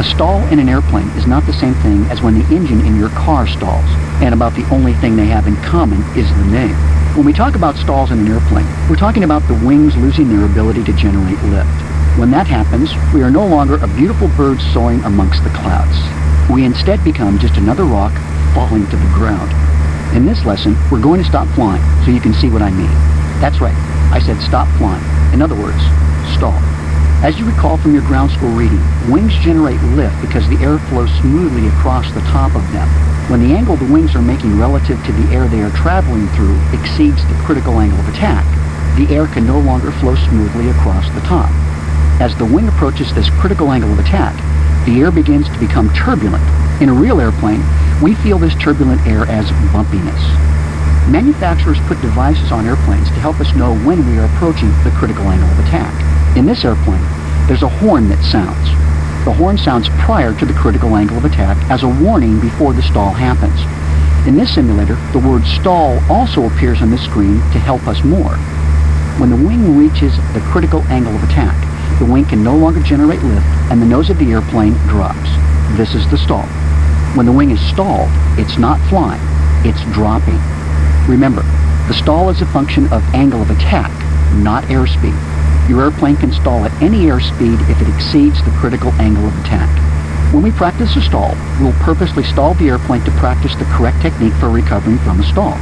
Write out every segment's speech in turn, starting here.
A stall in an airplane is not the same thing as when the engine in your car stalls, and about the only thing they have in common is the name. When we talk about stalls in an airplane, we're talking about the wings losing their ability to generate lift. When that happens, we are no longer a beautiful bird soaring amongst the clouds. We instead become just another rock falling to the ground. In this lesson, we're going to stop flying, so you can see what I mean. That's right, I said stop flying. In other words, stall. As you recall from your ground school reading, wings generate lift because the air flows smoothly across the top of them. When the angle the wings are making relative to the air they are traveling through exceeds the critical angle of attack, the air can no longer flow smoothly across the top. As the wing approaches this critical angle of attack, the air begins to become turbulent. In a real airplane, we feel this turbulent air as bumpiness. Manufacturers put devices on airplanes to help us know when we are approaching the critical angle of attack. In this airplane, there's a horn that sounds. The horn sounds prior to the critical angle of attack as a warning before the stall happens. In this simulator, the word stall also appears on the screen to help us more. When the wing reaches the critical angle of attack, the wing can no longer generate lift and the nose of the airplane drops. This is the stall. When the wing is stalled, it's not flying, it's dropping. Remember, the stall is a function of angle of attack, not airspeed. Your airplane can stall at any airspeed if it exceeds the critical angle of attack. When we practice a stall, we'll purposely stall the airplane to practice the correct technique for recovering from a stall.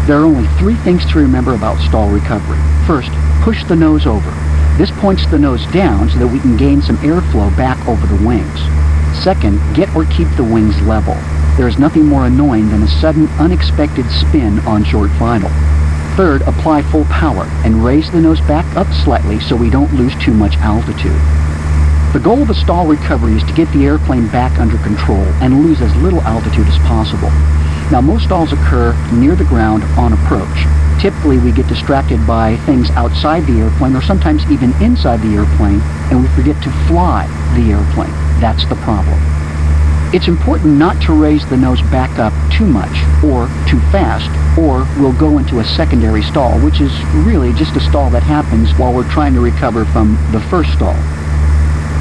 There are only 3 things to remember about stall recovery. First, push the nose over. This points the nose down so that we can gain some airflow back over the wings. Second, get or keep the wings level. There is nothing more annoying than a sudden, unexpected spin on short final. Third, apply full power and raise the nose back up slightly so we don't lose too much altitude. The goal of a stall recovery is to get the airplane back under control and lose as little altitude as possible. Now, most stalls occur near the ground on approach. Typically, we get distracted by things outside the airplane or sometimes even inside the airplane, and we forget to fly the airplane. That's the problem. It's important not to raise the nose back up too much or too fast, or we'll go into a secondary stall, which is really just a stall that happens while we're trying to recover from the first stall.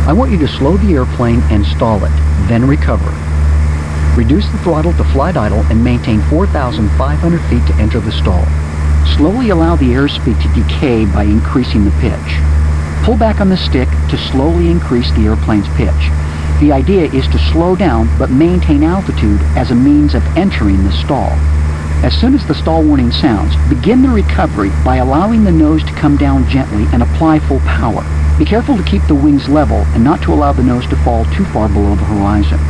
I want you to slow the airplane and stall it, then recover. Reduce the throttle to flight idle and maintain 4,500 feet to enter the stall. Slowly allow the airspeed to decay by increasing the pitch. Pull back on the stick to slowly increase the airplane's pitch. The idea is to slow down but maintain altitude as a means of entering the stall. As soon as the stall warning sounds, begin the recovery by allowing the nose to come down gently and apply full power. Be careful to keep the wings level and not to allow the nose to fall too far below the horizon.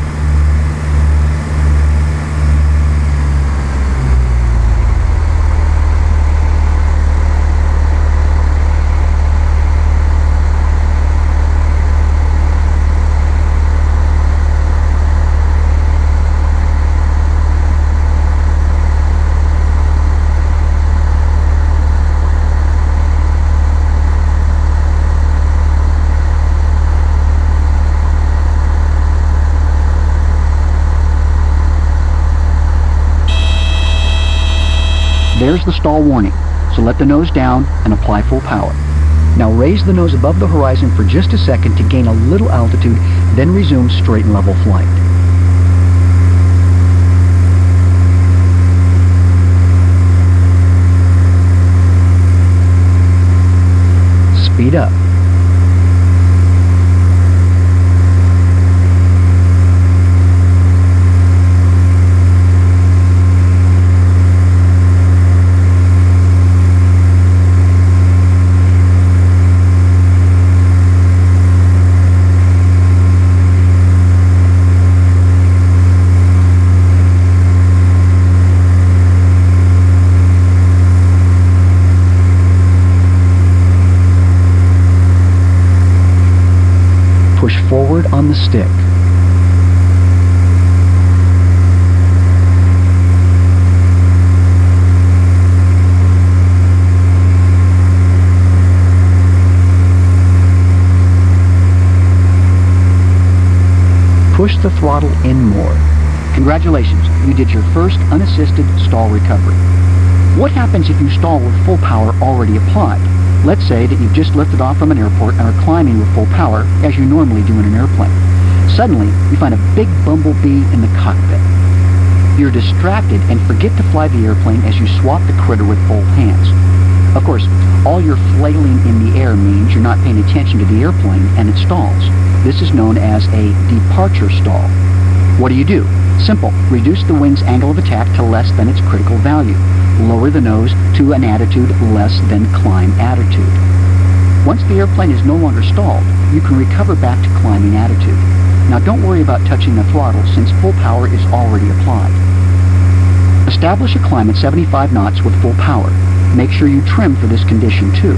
There's the stall warning, so let the nose down and apply full power. Now raise the nose above the horizon for just a second to gain a little altitude, then resume straight and level flight. Speed up. Push forward on the stick. Push the throttle in more. Congratulations, you did your first unassisted stall recovery. What happens if you stall with full power already applied? Let's say that you've just lifted off from an airport and are climbing with full power, as you normally do in an airplane. Suddenly, you find a big bumblebee in the cockpit. You're distracted and forget to fly the airplane as you swat the critter with both hands. Of course, all your flailing in the air means you're not paying attention to the airplane and it stalls. This is known as a departure stall. What do? Simple. Reduce the wing's angle of attack to less than its critical value. Lower the nose to an attitude less than climb attitude. Once the airplane is no longer stalled, you can recover back to climbing attitude. Now don't worry about touching the throttle since full power is already applied. Establish a climb at 75 knots with full power. Make sure you trim for this condition too.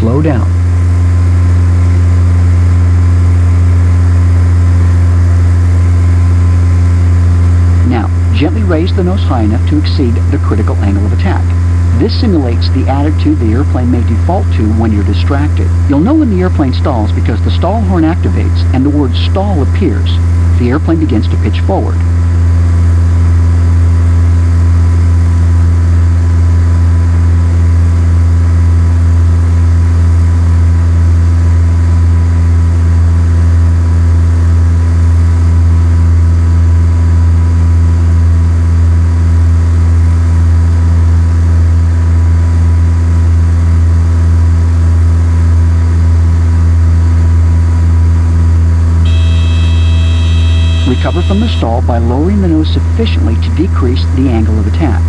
Slow down. Now, gently raise the nose high enough to exceed the critical angle of attack. This simulates the attitude the airplane may default to when you're distracted. You'll know when the airplane stalls because the stall horn activates and the word stall appears. The airplane begins to pitch forward. Recover from the stall by lowering the nose sufficiently to decrease the angle of attack.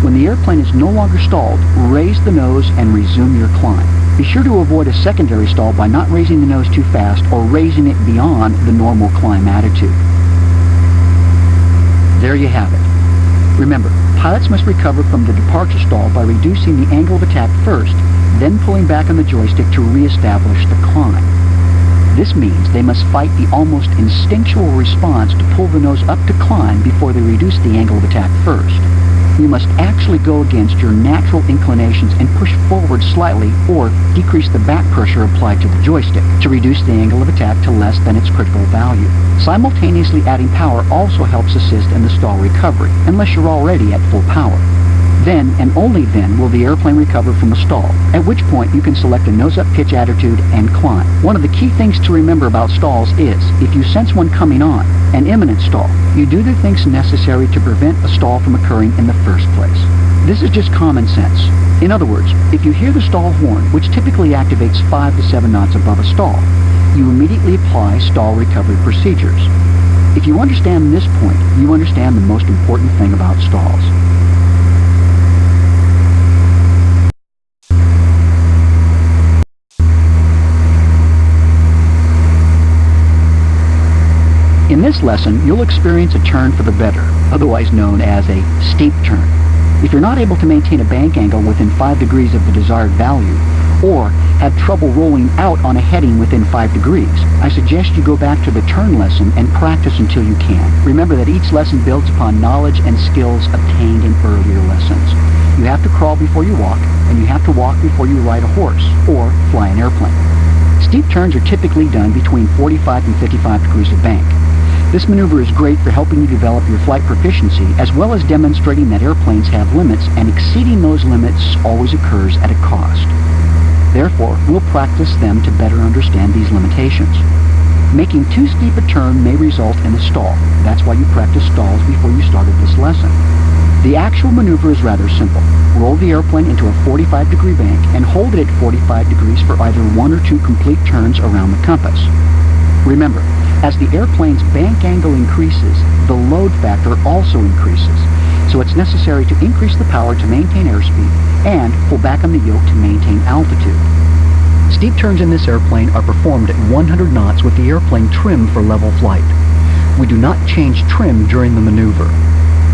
When the airplane is no longer stalled, raise the nose and resume your climb. Be sure to avoid a secondary stall by not raising the nose too fast or raising it beyond the normal climb attitude. There you have it. Remember, pilots must recover from the departure stall by reducing the angle of attack first, then pulling back on the joystick to re-establish the climb. This means they must fight the almost instinctual response to pull the nose up to climb before they reduce the angle of attack first. You must actually go against your natural inclinations and push forward slightly or decrease the back pressure applied to the joystick to reduce the angle of attack to less than its critical value. Simultaneously adding power also helps assist in the stall recovery, unless you're already at full power. Then, and only then, will the airplane recover from a stall, at which point you can select a nose-up pitch attitude and climb. One of the key things to remember about stalls is, if you sense one coming on, an imminent stall, you do the things necessary to prevent a stall from occurring in the first place. This is just common sense. In other words, if you hear the stall horn, which typically activates 5 to 7 knots above a stall, you immediately apply stall recovery procedures. If you understand this point, you understand the most important thing about stalls. In this lesson, you'll experience a turn for the better, otherwise known as a steep turn. If you're not able to maintain a bank angle within 5 degrees of the desired value, or have trouble rolling out on a heading within 5 degrees, I suggest you go back to the turn lesson and practice until you can. Remember that each lesson builds upon knowledge and skills obtained in earlier lessons. You have to crawl before you walk, and you have to walk before you ride a horse, or fly an airplane. Steep turns are typically done between 45 and 55 degrees of bank. This maneuver is great for helping you develop your flight proficiency, as well as demonstrating that airplanes have limits, and exceeding those limits always occurs at a cost. Therefore, we'll practice them to better understand these limitations. Making too steep a turn may result in a stall. That's why you practice stalls before you started this lesson. The actual maneuver is rather simple. Roll the airplane into a 45-degree bank and hold it at 45 degrees for either 1 or 2 complete turns around the compass. Remember, as the airplane's bank angle increases, the load factor also increases, so it's necessary to increase the power to maintain airspeed and pull back on the yoke to maintain altitude. Steep turns in this airplane are performed at 100 knots with the airplane trimmed for level flight. We do not change trim during the maneuver.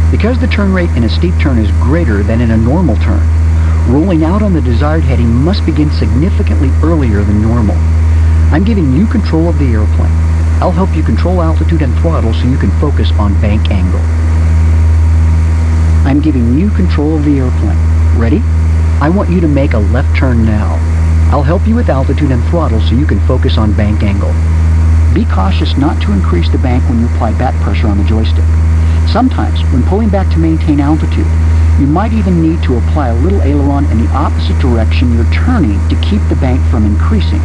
Because the turn rate in a steep turn is greater than in a normal turn, rolling out on the desired heading must begin significantly earlier than normal. I'm giving you control of the airplane. I'll help you control altitude and throttle so you can focus on bank angle. I'm giving you control of the airplane. Ready? I want you to make a left turn now. I'll help you with altitude and throttle so you can focus on bank angle. Be cautious not to increase the bank when you apply back pressure on the joystick. Sometimes, when pulling back to maintain altitude, you might even need to apply a little aileron in the opposite direction you're turning to keep the bank from increasing.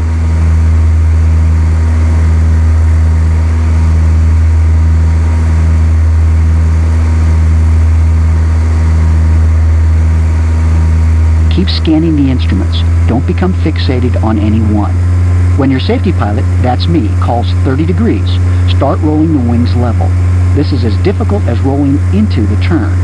Keep scanning the instruments. Don't become fixated on any one. When your safety pilot, that's me, calls 30 degrees, start rolling the wings level. This is as difficult as rolling into the turn.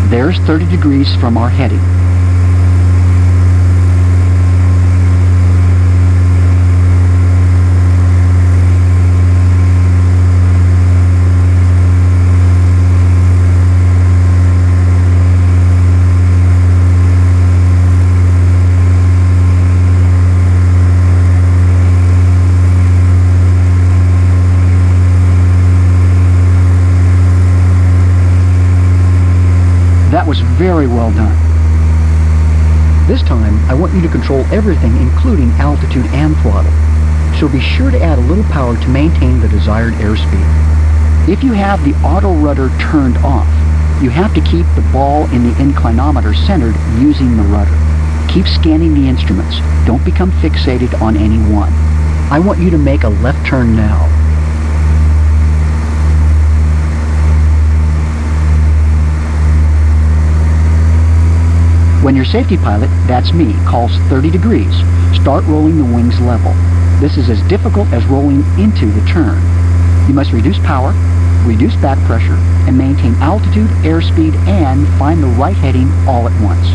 There's 30 degrees from our heading. That was very well done. This time, I want you to control everything, including altitude and throttle. So be sure to add a little power to maintain the desired airspeed. If you have the auto rudder turned off, you have to keep the ball in the inclinometer centered using the rudder. Keep scanning the instruments. Don't become fixated on any one. I want you to make a left turn now. When your safety pilot, that's me, calls 30 degrees, start rolling the wings level. This is as difficult as rolling into the turn. You must reduce power, reduce back pressure, and maintain altitude, airspeed, and find the right heading all at once.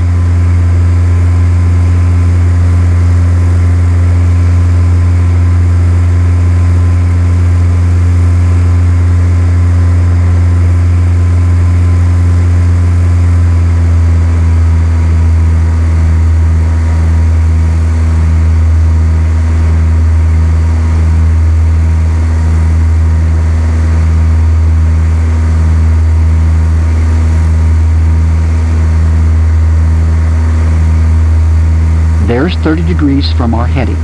There's 30 degrees from our heading.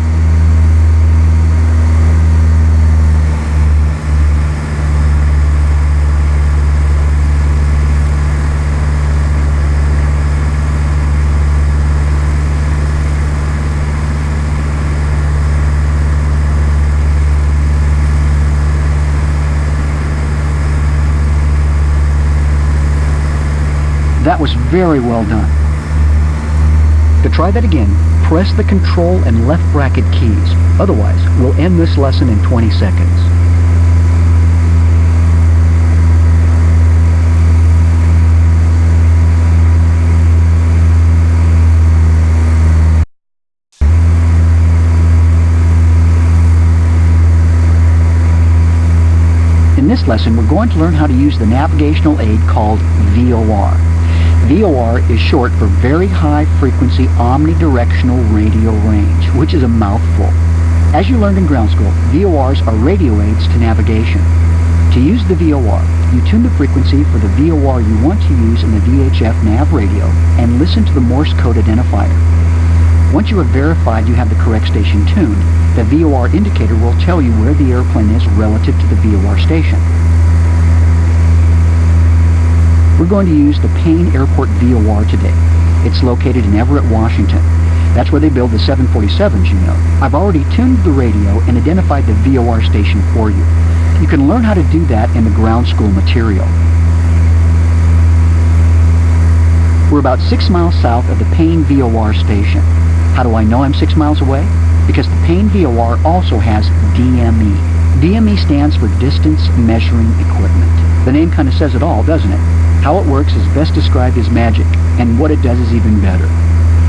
That was very well done. To try that again, press the control and left bracket keys. Otherwise, we'll end this lesson in 20 seconds. In this lesson, we're going to learn how to use the navigational aid called VOR. VOR is short for Very High Frequency Omnidirectional Radio Range, which is a mouthful. As you learned in ground school, VORs are radio aids to navigation. To use the VOR, you tune the frequency for the VOR you want to use in the VHF nav radio and listen to the Morse code identifier. Once you have verified you have the correct station tuned, the VOR indicator will tell you where the airplane is relative to the VOR station. We're going to use the Payne Airport VOR today. It's located in Everett, Washington. That's where they build the 747s, you know. I've already tuned the radio and identified the VOR station for you. You can learn how to do that in the ground school material. We're about 6 miles south of the Payne VOR station. How do I know I'm 6 miles away? Because the Payne VOR also has DME. DME stands for Distance Measuring Equipment. The name kind of says it all, doesn't it? How it works is best described as magic, and what it does is even better.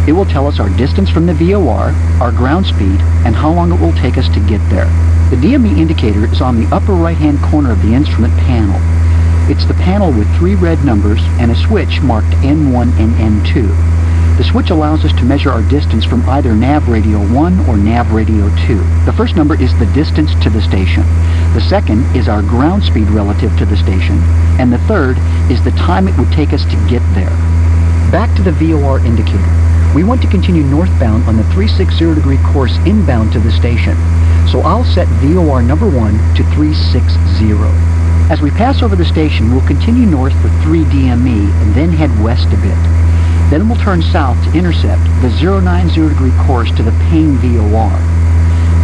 It will tell us our distance from the VOR, our ground speed, and how long it will take us to get there. The DME indicator is on the upper right-hand corner of the instrument panel. It's the panel with 3 red numbers and a switch marked N1 and N2. The switch allows us to measure our distance from either nav radio 1 or nav radio 2. The first number is the distance to the station. The second is our ground speed relative to the station. And the third is the time it would take us to get there. Back to the VOR indicator. We want to continue northbound on the 360-degree course inbound to the station. So I'll set VOR number 1 to 360. As we pass over the station, we'll continue north for 3 DME and then head west a bit. Then we'll turn south to intercept the 090-degree course to the Payne VOR.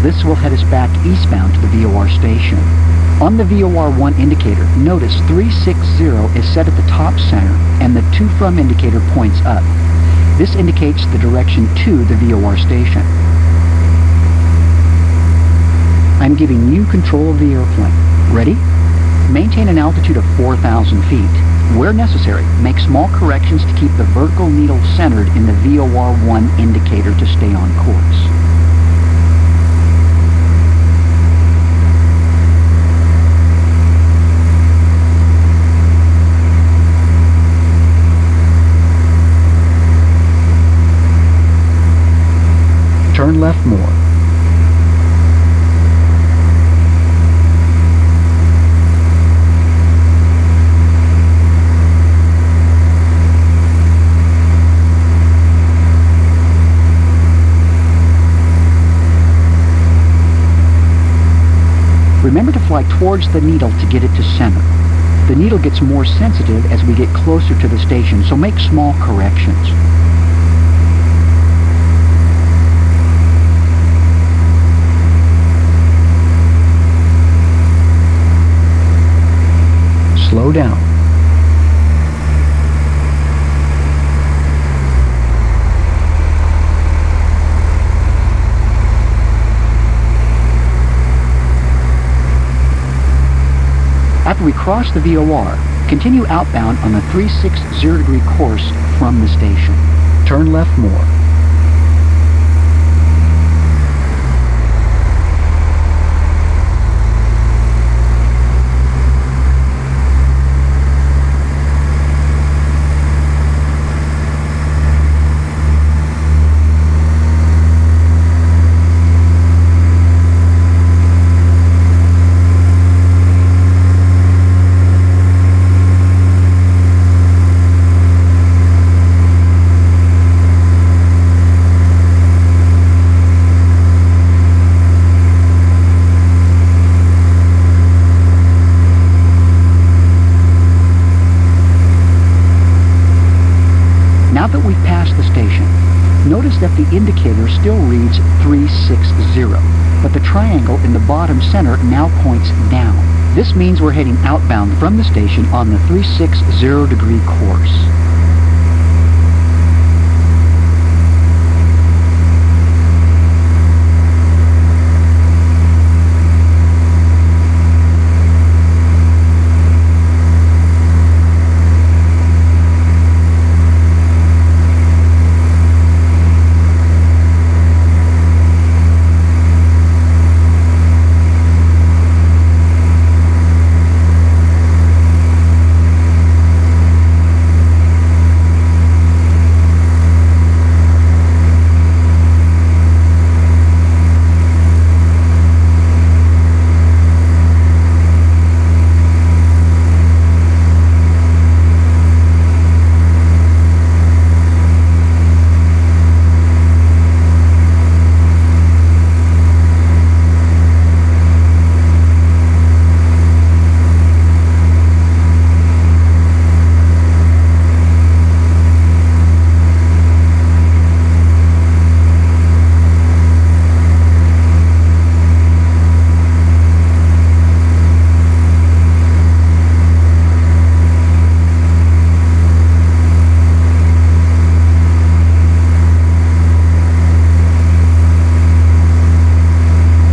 This will head us back eastbound to the VOR station. On the VOR1 indicator, notice 360 is set at the top center and the to from indicator points up. This indicates the direction to the VOR station. I'm giving you control of the airplane. Ready? Maintain an altitude of 4,000 feet. Where necessary, make small corrections to keep the vertical needle centered in the VOR1 indicator to stay on course. Turn left more. Remember to fly towards the needle to get it to center. The needle gets more sensitive as we get closer to the station, so make small corrections. Slow down. After we cross the VOR, continue outbound on the 360-degree course from the station. Turn left more. Now that we've passed the station, notice that the indicator still reads 360, but the triangle in the bottom center now points down. This means we're heading outbound from the station on the 360-degree course.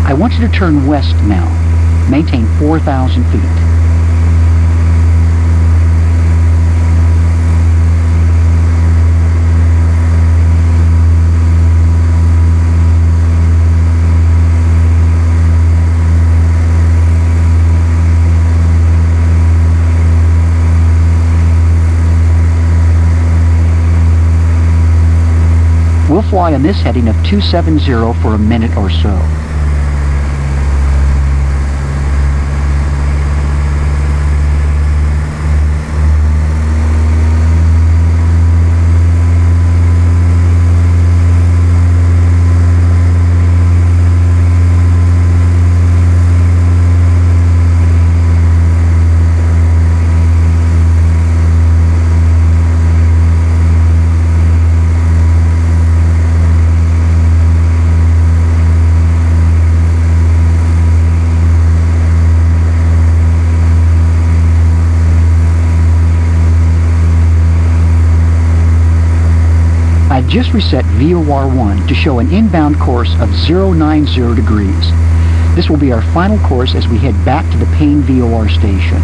I want you to turn west now. Maintain 4,000 feet. We'll fly on this heading of 270 for a minute or so. I've just reset VOR1 to show an inbound course of 090 degrees. This will be our final course as we head back to the Payne VOR station.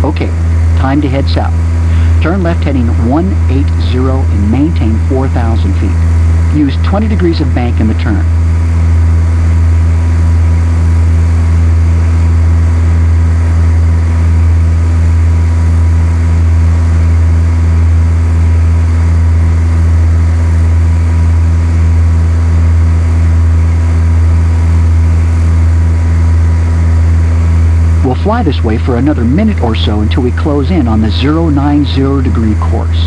Okay, time to head south. Turn left heading 180 and maintain 4,000 feet. Use 20 degrees of bank in the turn. We'll fly this way for another minute or so until we close in on the 090 degree course.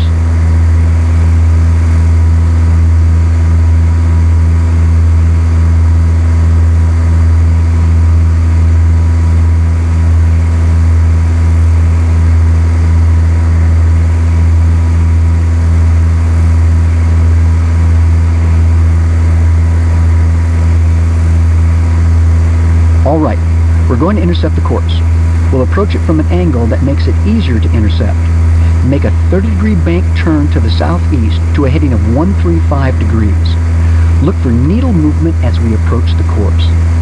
All right. We're going to intercept the course. We'll approach it from an angle that makes it easier to intercept. Make a 30-degree bank turn to the southeast to a heading of 135 degrees. Look for needle movement as we approach the course.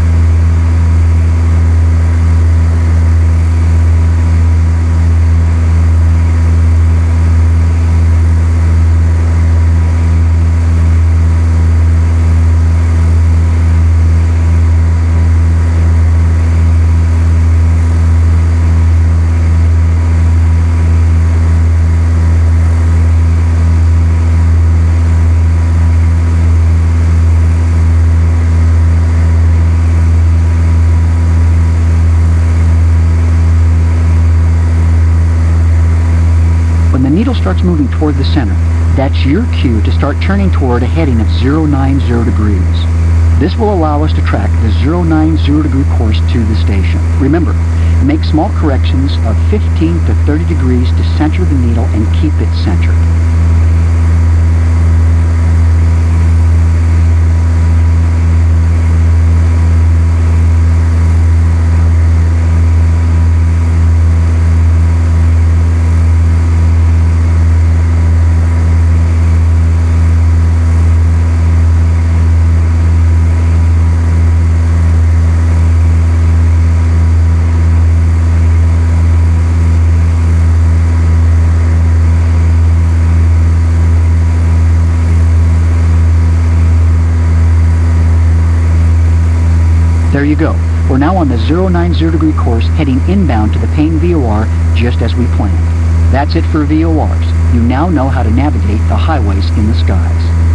When the needle starts moving toward the center, that's your cue to start turning toward a heading of 090 degrees. This will allow us to track the 090 degree course to the station. Remember, make small corrections of 15 to 30 degrees to center the needle and keep it centered. There you go. We're now on the 090 degree course heading inbound to the Payne VOR just as we planned. That's it for VORs. You now know how to navigate the highways in the skies.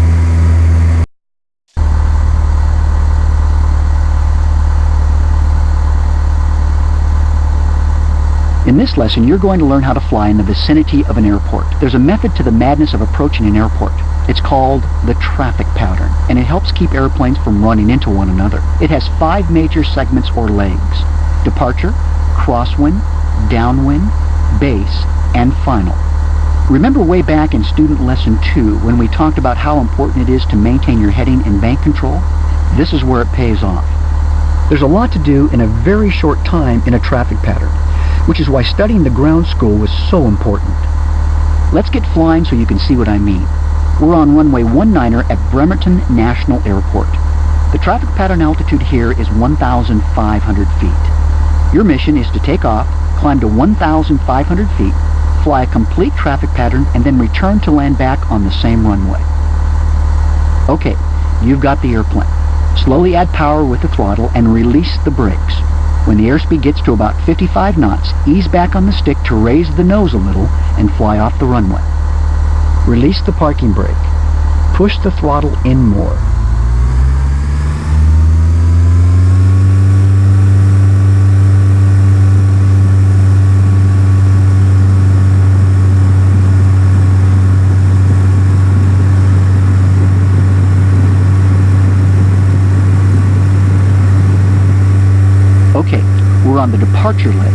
In this lesson, you're going to learn how to fly in the vicinity of an airport. There's a method to the madness of approaching an airport. It's called the traffic pattern, and it helps keep airplanes from running into one another. It has 5 major segments or legs: departure, crosswind, downwind, base, and final. Remember way back in student lesson 2 when we talked about how important it is to maintain your heading and bank control? This is where it pays off. There's a lot to do in a very short time in a traffic pattern, which is why studying the ground school was so important. Let's get flying so you can see what I mean. We're on runway 19er at Bremerton National Airport. The traffic pattern altitude here is 1,500 feet. Your mission is to take off, climb to 1,500 feet, fly a complete traffic pattern, and then return to land back on the same runway. Okay, you've got the airplane. Slowly add power with the throttle and release the brakes. When the airspeed gets to about 55 knots, ease back on the stick to raise the nose a little and fly off the runway. Release the parking brake. Push the throttle in more. Okay, we're on the departure leg.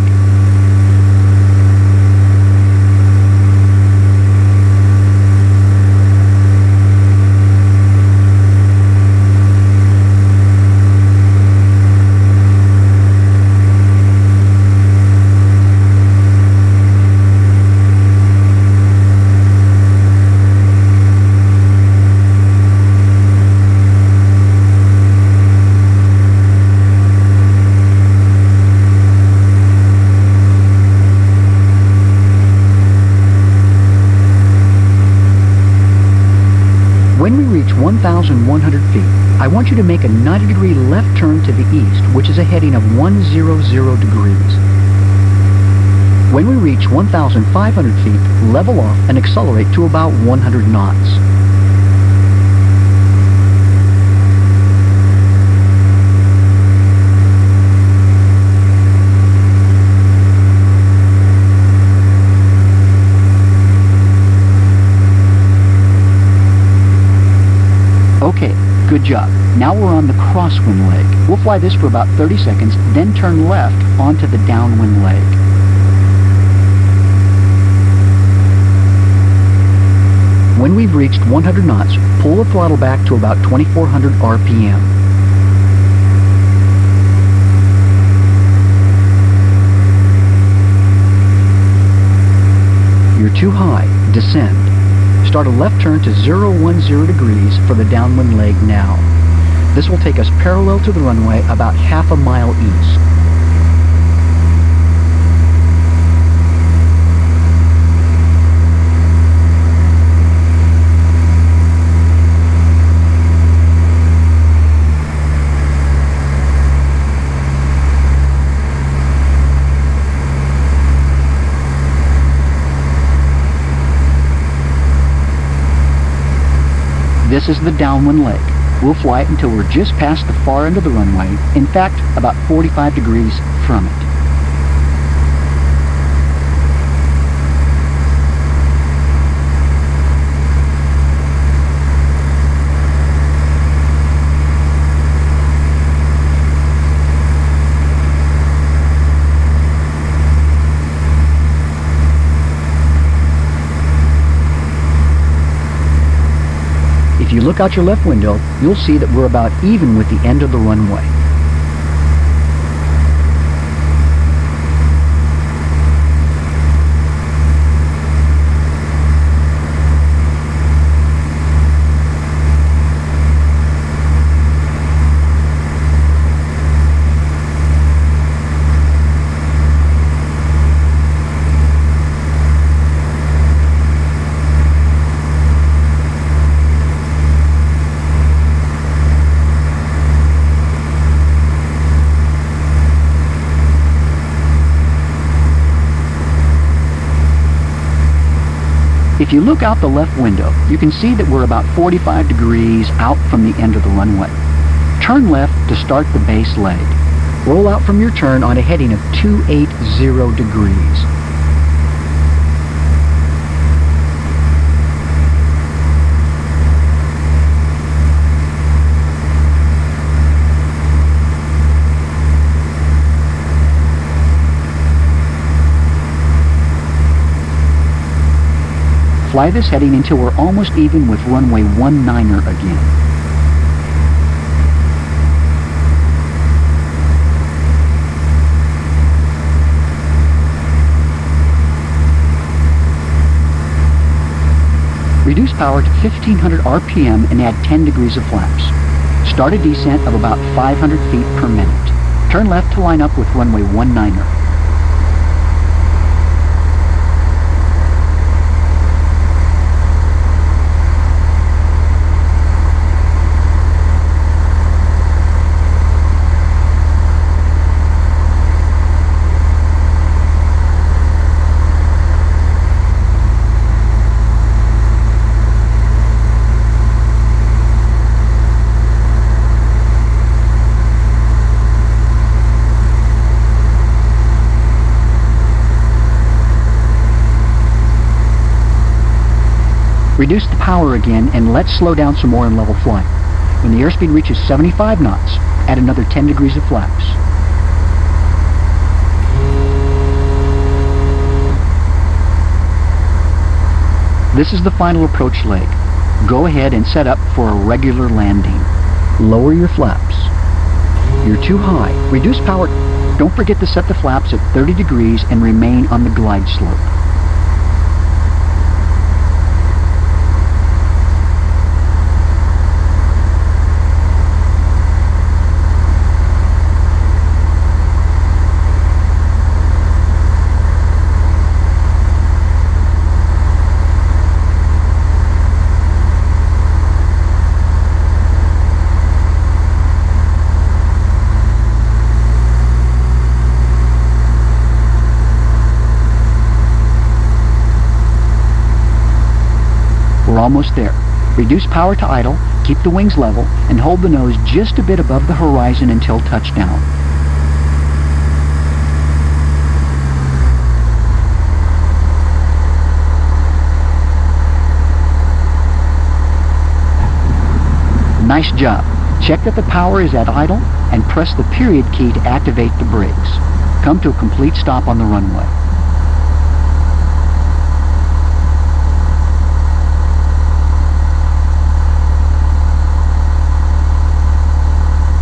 When we reach 1,100 feet, I want you to make a 90-degree left turn to the east, which is a heading of 100 degrees. When we reach 1,500 feet, level off and accelerate to about 100 knots. Okay, good job. Now we're on the crosswind leg. We'll fly this for about 30 seconds, then turn left onto the downwind leg. When we've reached 100 knots, pull the throttle back to about 2,400 RPM. You're too high. Descend. Start a left turn to 010 degrees for the downwind leg now. This will take us parallel to the runway about half a mile east. This is the downwind leg. We'll fly it until we're just past the far end of the runway, in fact, about 45 degrees from it. If you look out your left window, you'll see that we're about even with the end of the runway. If you look out the left window, you can see that we're about 45 degrees out from the end of the runway. Turn left to start the base leg. Roll out from your turn on a heading of 280 degrees. Fly this heading until we're almost even with runway 19er again. Reduce power to 1500 RPM and add 10 degrees of flaps. Start a descent of about 500 feet per minute. Turn left to line up with runway 19er. Reduce the power again and let's slow down some more in level flight. When the airspeed reaches 75 knots, add another 10 degrees of flaps. This is the final approach leg. Go ahead and set up for a regular landing. Lower your flaps. You're too high. Reduce power. Don't forget to set the flaps at 30 degrees and remain on the glide slope. Almost there. Reduce power to idle, keep the wings level, and hold the nose just a bit above the horizon until touchdown. Nice job. Check that the power is at idle and press the period key to activate the brakes. Come to a complete stop on the runway.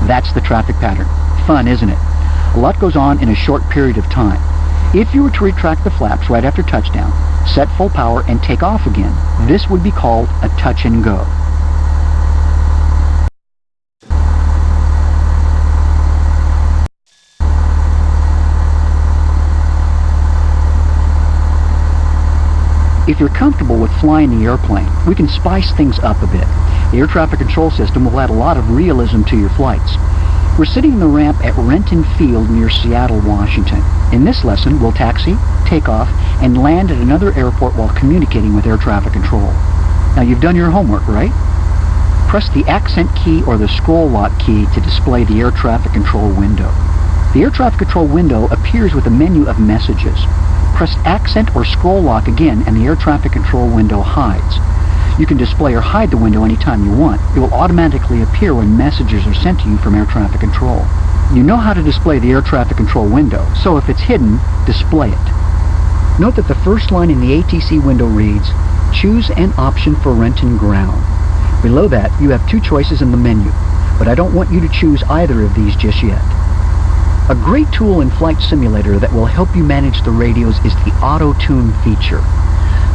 That's the traffic pattern. Fun, isn't it? A lot goes on in a short period of time. If you were to retract the flaps right after touchdown, set full power, and take off again, this would be called a touch and go. If you're comfortable with flying the airplane, we can spice things up a bit. The air traffic control system will add a lot of realism to your flights. We're sitting in the ramp at Renton Field near Seattle, Washington. In this lesson, we'll taxi, take off, and land at another airport while communicating with air traffic control. Now you've done your homework, right? Press the accent key or the scroll lock key to display the air traffic control window. The air traffic control window appears with a menu of messages. Press accent or scroll lock again and the air traffic control window hides. You can display or hide the window anytime you want. It will automatically appear when messages are sent to you from air traffic control. You know how to display the air traffic control window, so if it's hidden, display it. Note that the first line in the ATC window reads, "Choose an option for Renton ground." Below that, you have two choices in the menu, but I don't want you to choose either of these just yet. A great tool in Flight Simulator that will help you manage the radios is the Auto-Tune feature.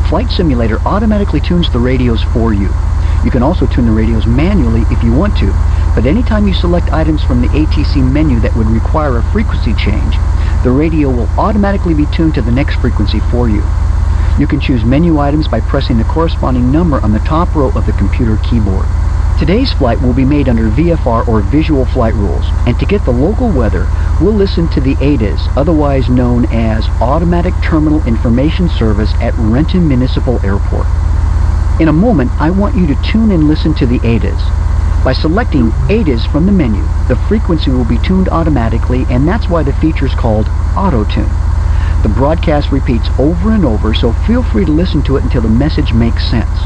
Flight Simulator automatically tunes the radios for you. You can also tune the radios manually if you want to, but anytime you select items from the ATC menu that would require a frequency change, the radio will automatically be tuned to the next frequency for you. You can choose menu items by pressing the corresponding number on the top row of the computer keyboard. Today's flight will be made under VFR or visual flight rules, and to get the local weather, we'll listen to the ATIS, otherwise known as Automatic Terminal Information Service at Renton Municipal Airport. In a moment, I want you to tune and listen to the ATIS. By selecting ATIS from the menu, the frequency will be tuned automatically, and that's why the feature is called Auto Tune. The broadcast repeats over and over, so feel free to listen to it until the message makes sense.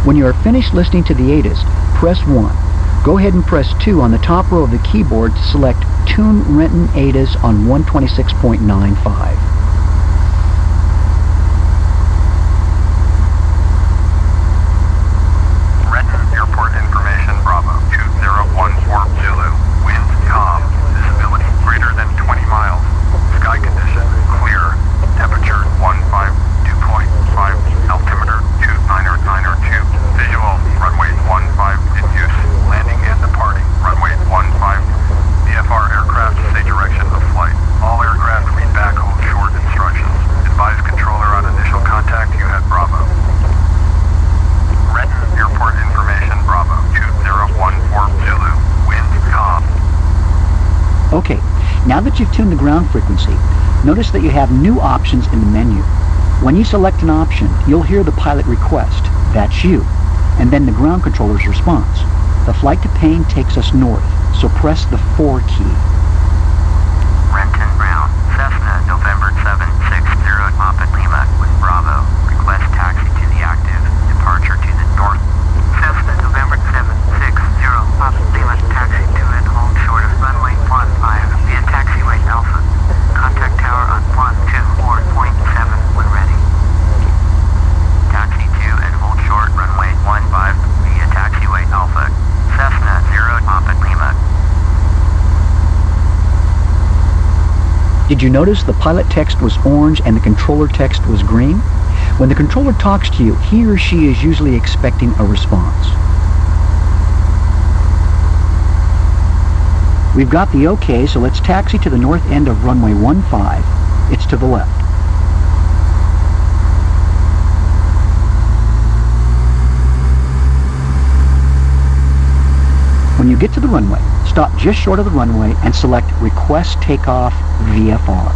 When you are finished listening to the ATIS, press 1. Go ahead and press 2 on the top row of the keyboard to select Tune Renton ATIS on 126.95. Renton Airport information, Bravo, 2014 Zulu. Wind calm. Visibility greater than 20 miles. Sky condition clear. Temperature 152.5. Altimeter 29902. Visual runway 15 in use. Landing and departing runway 15. VFR aircraft say direction of flight. All aircraft read back hold short instructions. Advise controller on initial contact you had Bravo. Renton Airport information, Bravo, 2014 Zulu. Wind calm. Okay, now that you've tuned the ground frequency, notice that you have new options in the menu. When you select an option, you'll hear the pilot request, that's you, and then the ground controller's response. The flight to Payne takes us north, so press the 4 key. Renton Ground, Cessna, November 760, Papa Lima, with Bravo. Request taxi to the active, departure to the north. Cessna, November 760, Papa Lima, taxi to and hold short of runway 15 via taxiway Alpha. Contact tower on 124.7 when ready. Taxi to and hold short runway 15 via taxiway Alpha. Cessna 0 Papa Lima. Did you notice the pilot text was orange and the controller text was green? When the controller talks to you, he or she is usually expecting a response. We've got the OK, so let's taxi to the north end of runway 15. It's to the left. When you get to the runway, stop just short of the runway and select Request Takeoff VFR.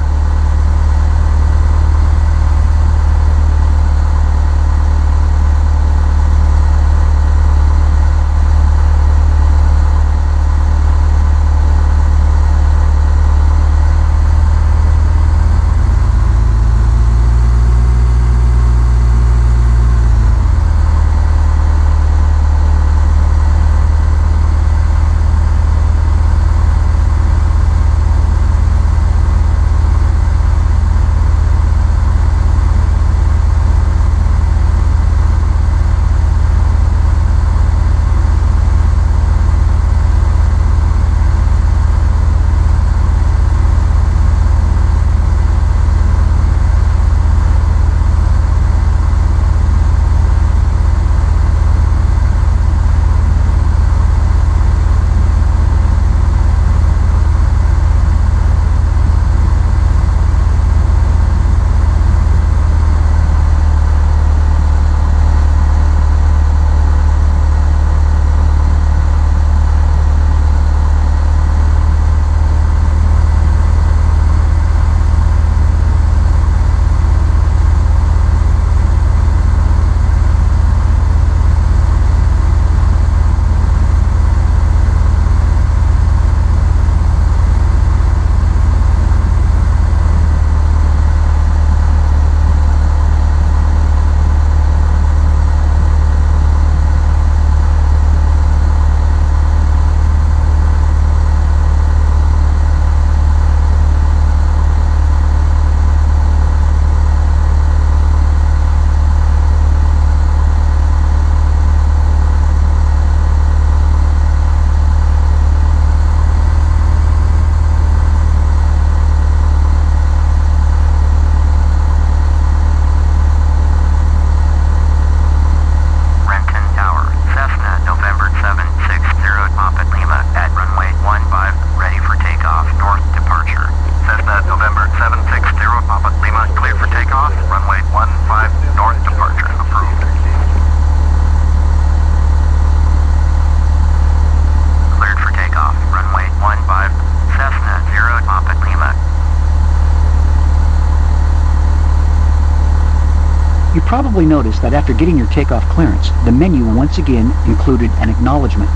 probably noticed that after getting your takeoff clearance, the menu once again included an acknowledgement.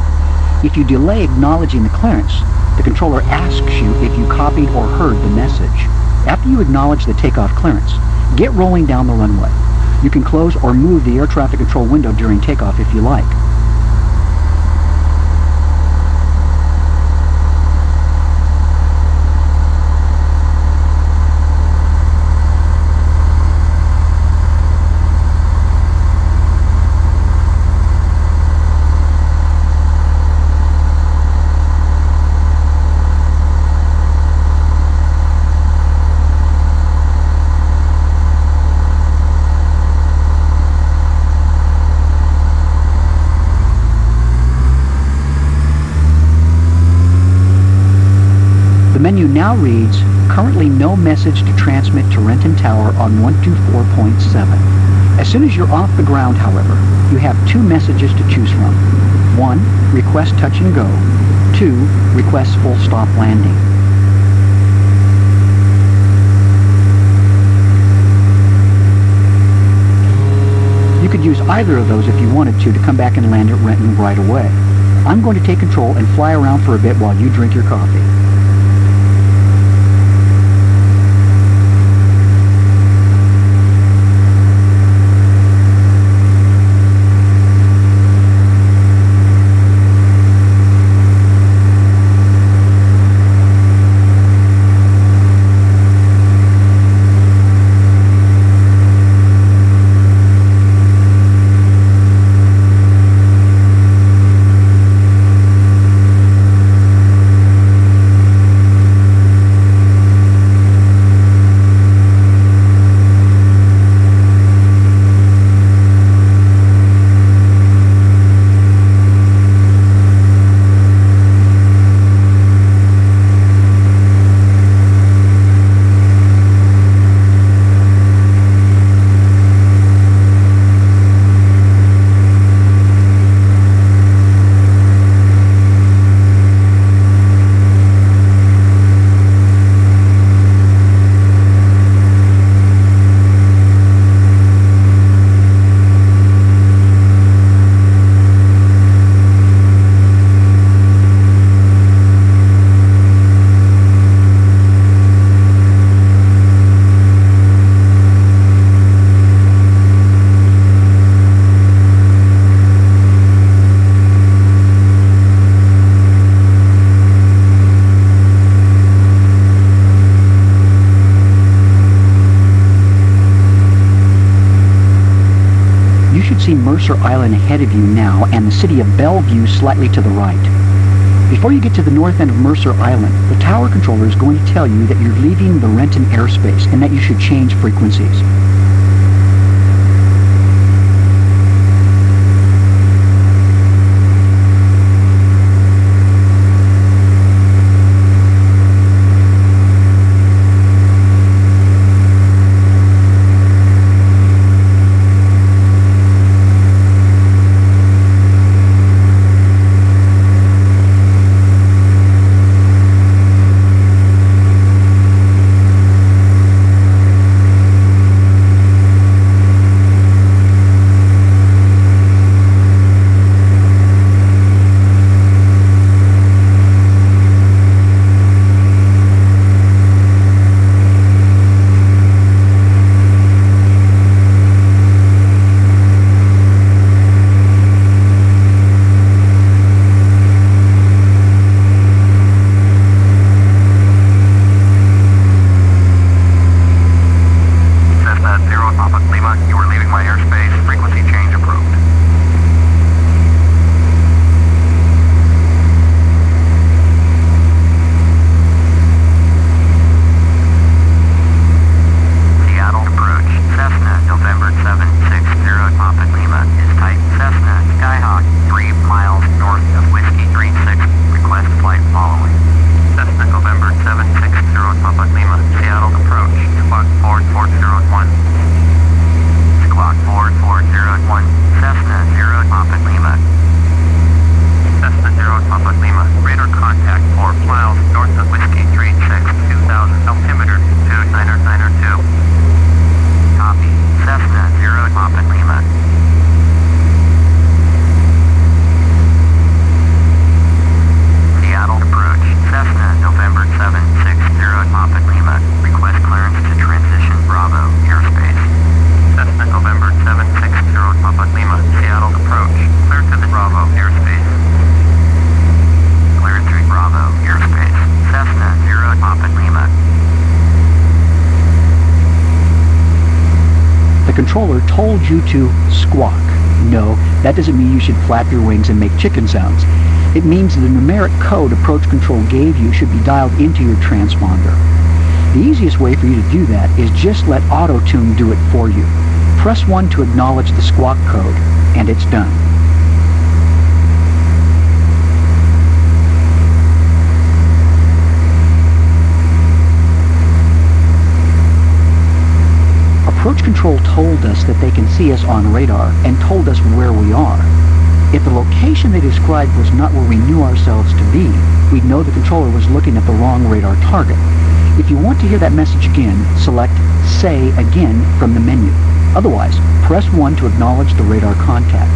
If you delay acknowledging the clearance, the controller asks you if you copied or heard the message. After you acknowledge the takeoff clearance, get rolling down the runway. You can close or move the air traffic control window during takeoff if you like. The menu now reads, currently no message to transmit to Renton Tower on 124.7. As soon as you're off the ground, however, you have two messages to choose from. 1. Request touch and go. 2. Request full stop landing. You could use either of those if you wanted to come back and land at Renton right away. I'm going to take control and fly around for a bit while you drink your coffee. See Mercer Island ahead of you now and the city of Bellevue slightly to the right. Before you get to the north end of Mercer Island, the tower controller is going to tell you that you're leaving the Renton airspace and that you should change frequencies. controller told you to squawk. No, that doesn't mean you should flap your wings and make chicken sounds. It means the numeric code approach control gave you should be dialed into your transponder. The easiest way for you to do that is just let auto-tune do it for you. Press 1 to acknowledge the squawk code, and it's done. Approach control told us that they can see us on radar and told us where we are. If the location they described was not where we knew ourselves to be, we'd know the controller was looking at the wrong radar target. If you want to hear that message again, select Say Again from the menu. Otherwise, press 1 to acknowledge the radar contact.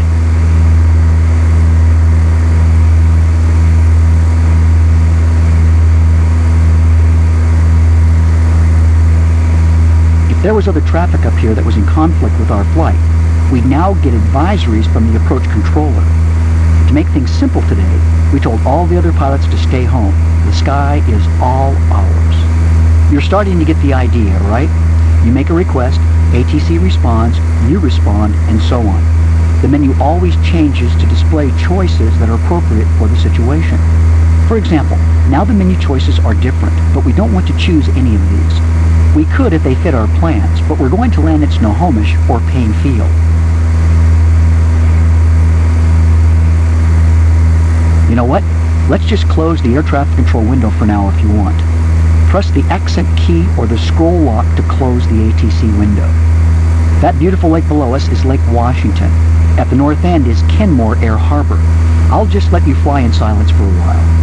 If there was other traffic up here that was in conflict with our flight, we'd now get advisories from the approach controller. To make things simple today, we told all the other pilots to stay home. The sky is all ours. You're starting to get the idea, right? You make a request, ATC responds, you respond, and so on. The menu always changes to display choices that are appropriate for the situation. For example, now the menu choices are different, but we don't want to choose any of these. We could if they fit our plans, but we're going to land at Snohomish or Payne Field. You know what? Let's just close the air traffic control window for now if you want. Press the accent key or the scroll lock to close the ATC window. That beautiful lake below us is Lake Washington. At the north end is Kenmore Air Harbor. I'll just let you fly in silence for a while.